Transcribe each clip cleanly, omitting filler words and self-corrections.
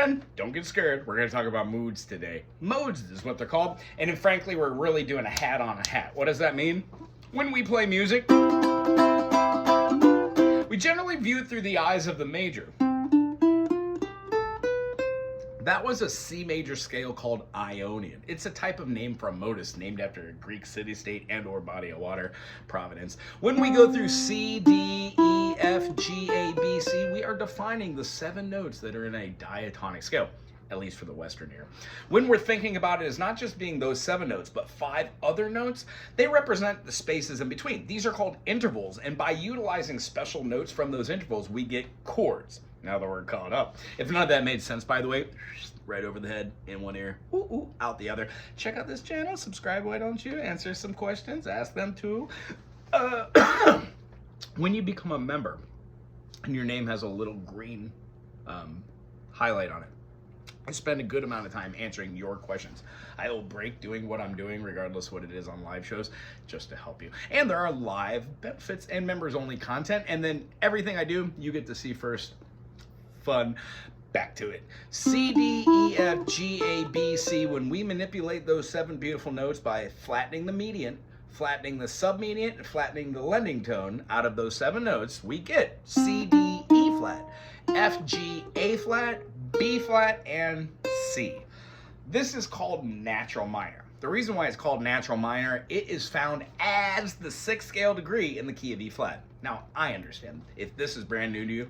again, don't get scared. We're going to talk about moods today. Modes is what they're called. And then, frankly, we're really doing a hat on a hat. What does that mean? When we play music, we generally view it through the eyes of the major. That was a C major scale called Ionian. It's a type of name for a modus named after a Greek city-state and or body of water, Providence. When we go through C, D, E, F, G, A, B, C, we are defining the 7 notes that are in a diatonic scale, at least for the Western ear. When we're thinking about it as not just being those 7 notes, but 5 other notes, they represent the spaces in between. These are called intervals, and by utilizing special notes from those intervals, we get chords. Now that we're caught up. If none of that made sense, by the way, right over the head, in one ear, ooh, ooh, out the other. Check out this channel, subscribe, why don't you? Answer some questions, ask them too. When you become a member, and your name has a little green highlight on it, I spend a good amount of time answering your questions. I will break doing what I'm doing, regardless what it is on live shows, just to help you. And there are live benefits and members only content, and then everything I do, you get to see first. Fun. Back to it. C, D, E, F, G, A, B, C. When we manipulate those 7 beautiful notes by flattening the median, flattening the submedian, and flattening the lending tone out of those 7 notes, we get C, D, E flat, F, G, A flat, B flat, and C. This is called natural minor. The reason why it's called natural minor, it is found as the 6th scale degree in the key of E flat. Now, I understand. If this is brand new to you,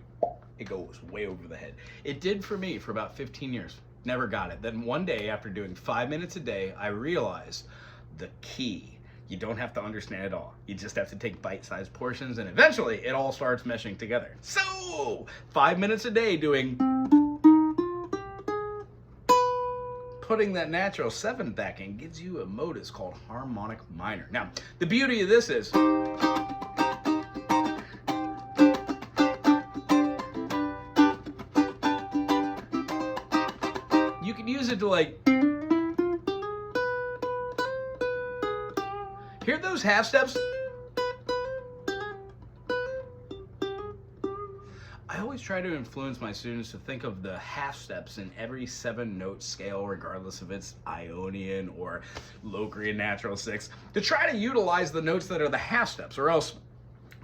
it goes way over the head. It did for me for about 15 years. Never got it. Then one day, after doing 5 minutes a day, I realized the key. You don't have to understand it all. You just have to take bite-sized portions, and eventually, it all starts meshing together. So, 5 minutes a day doing... putting that natural 7th back in gives you a modus called harmonic minor. Now, the beauty of this is... you can use it to like, hear those half steps? I always try to influence my students to think of the half steps in every 7 note scale, regardless if it's Ionian or Locrian natural 6, to try to utilize the notes that are the half steps, or else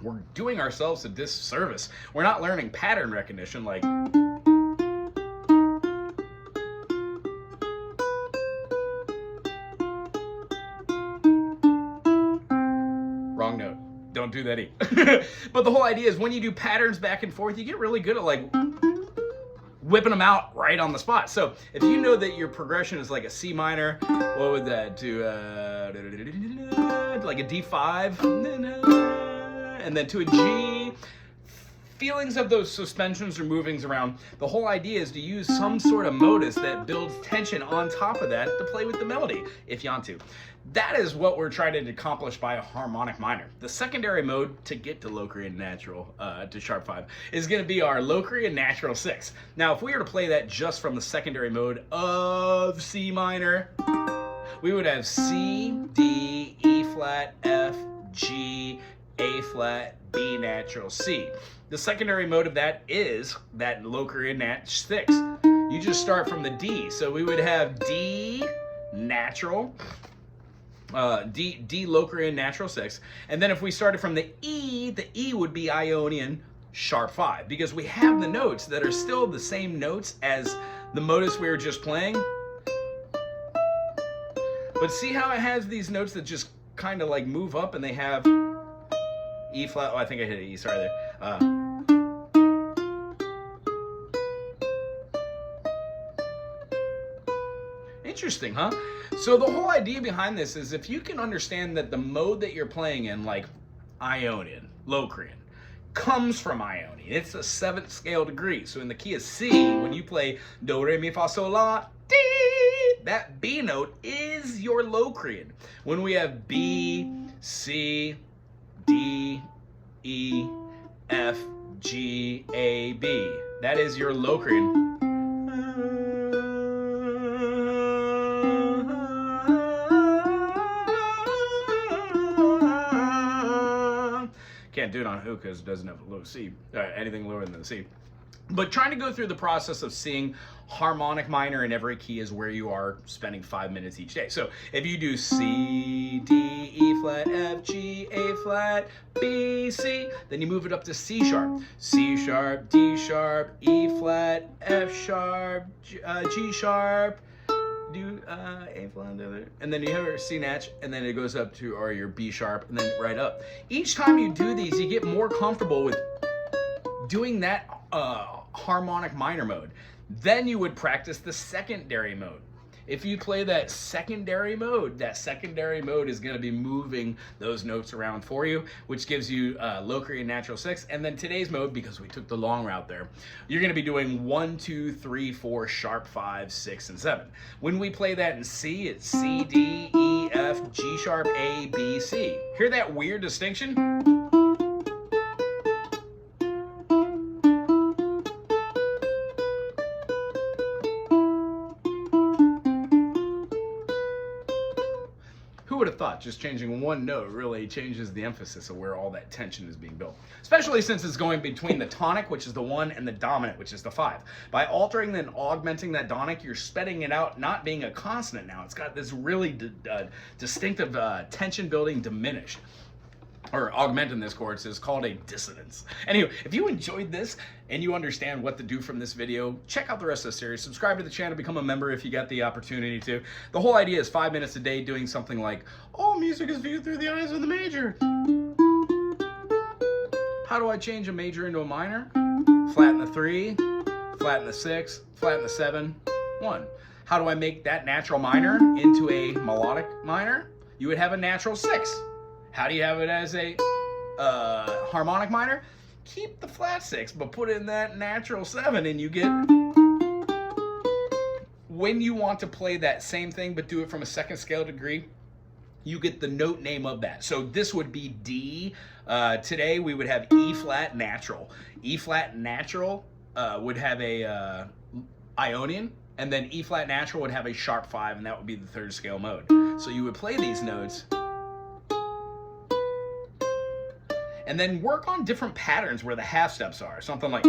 we're doing ourselves a disservice. We're not learning pattern recognition like... wrong note. Don't do that either. But the whole idea is when you do patterns back and forth, you get really good at like whipping them out right on the spot. So if you know that your progression is like a C minor, what would that do? Like a D5, and then to a G. Feelings of those suspensions or movings around. The whole idea is to use some sort of modus that builds tension on top of that to play with the melody, if you want to. That is what we're trying to accomplish by a harmonic minor. The secondary mode to get to Locrian natural, to sharp 5, is going to be our Locrian natural 6. Now, if we were to play that just from the secondary mode of C minor, we would have C, D, E flat, F, G, A flat, B natural, C. The secondary mode of that is that Locrian nat 6. You just start from the D. So we would have D natural, D Locrian natural 6. And then if we started from the E would be Ionian sharp 5, because we have the notes that are still the same notes as the modus we were just playing. But see how it has these notes that just kind of like move up, and they have E flat. Oh, I think I hit an E. Sorry there. Interesting, huh? So the whole idea behind this is if you can understand that the mode that you're playing in, like Ionian, Locrian, comes from Ionian. It's a 7th scale degree. So in the key of C, when you play Do, Re, Mi, Fa, Sol, La, Ti, that B note is your Locrian. When we have B, C, D, E, F, G, A, B, that is your Locrian. Can't do it on hookah because it doesn't have a low C. Anything lower than the C. But trying to go through the process of seeing harmonic minor in every key is where you are spending 5 minutes each day. So if you do C, D, E flat, F, G, A flat, B, C, then you move it up to C sharp, D sharp, E flat, F sharp, G sharp, do A flat, and then you have your C natch, and then it goes up to, or your B sharp, and then right up. Each time you do these, you get more comfortable with doing that harmonic minor mode. Then you would practice the secondary mode. If you play that secondary mode is going to be moving those notes around for you, which gives you low key and natural 6. And then today's mode, because we took the long route there, you're going to be doing 1, 2, 3, 4, sharp 5, 6, and 7. When we play that in C, it's C, D, E, F, G sharp, A, B, C. Hear that weird distinction? Who would have thought just changing one note really changes the emphasis of where all that tension is being built? Especially since it's going between the tonic, which is the 1, and the dominant, which is the 5. By altering and augmenting that tonic, you're spreading it out, not being a consonant now. It's got this really distinctive tension building diminished. Or augment in this chorus is called a dissonance. Anyway, if you enjoyed this and you understand what to do from this video, check out the rest of the series. Subscribe to the channel, become a member if you got the opportunity to. The whole idea is 5 minutes a day doing something like, all music is viewed through the eyes of the major. How do I change a major into a minor? Flat in the 3, flat in the 6, flat in the 7, 1. How do I make that natural minor into a melodic minor? You would have a natural 6. How do you have it as a harmonic minor? Keep the flat 6, but put in that natural 7, and you get, when you want to play that same thing but do it from a second scale degree, you get the note name of that. So this would be D. Today we would have E flat natural. E flat natural would have a Ionian, and then E flat natural would have a sharp 5, and that would be the 3rd scale mode. So you would play these notes and then work on different patterns where the half steps are. Something like,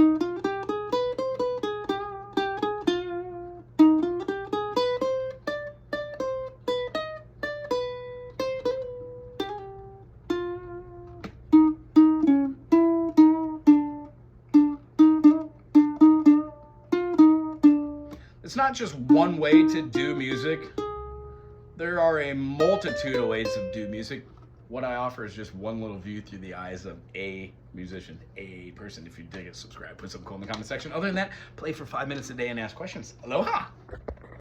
it's not just one way to do music. There are a multitude of ways to do music. What I offer is just one little view through the eyes of a musician, a person. If you dig it, subscribe, put something cool in the comment section. Other than that, play for 5 minutes a day and ask questions. Aloha!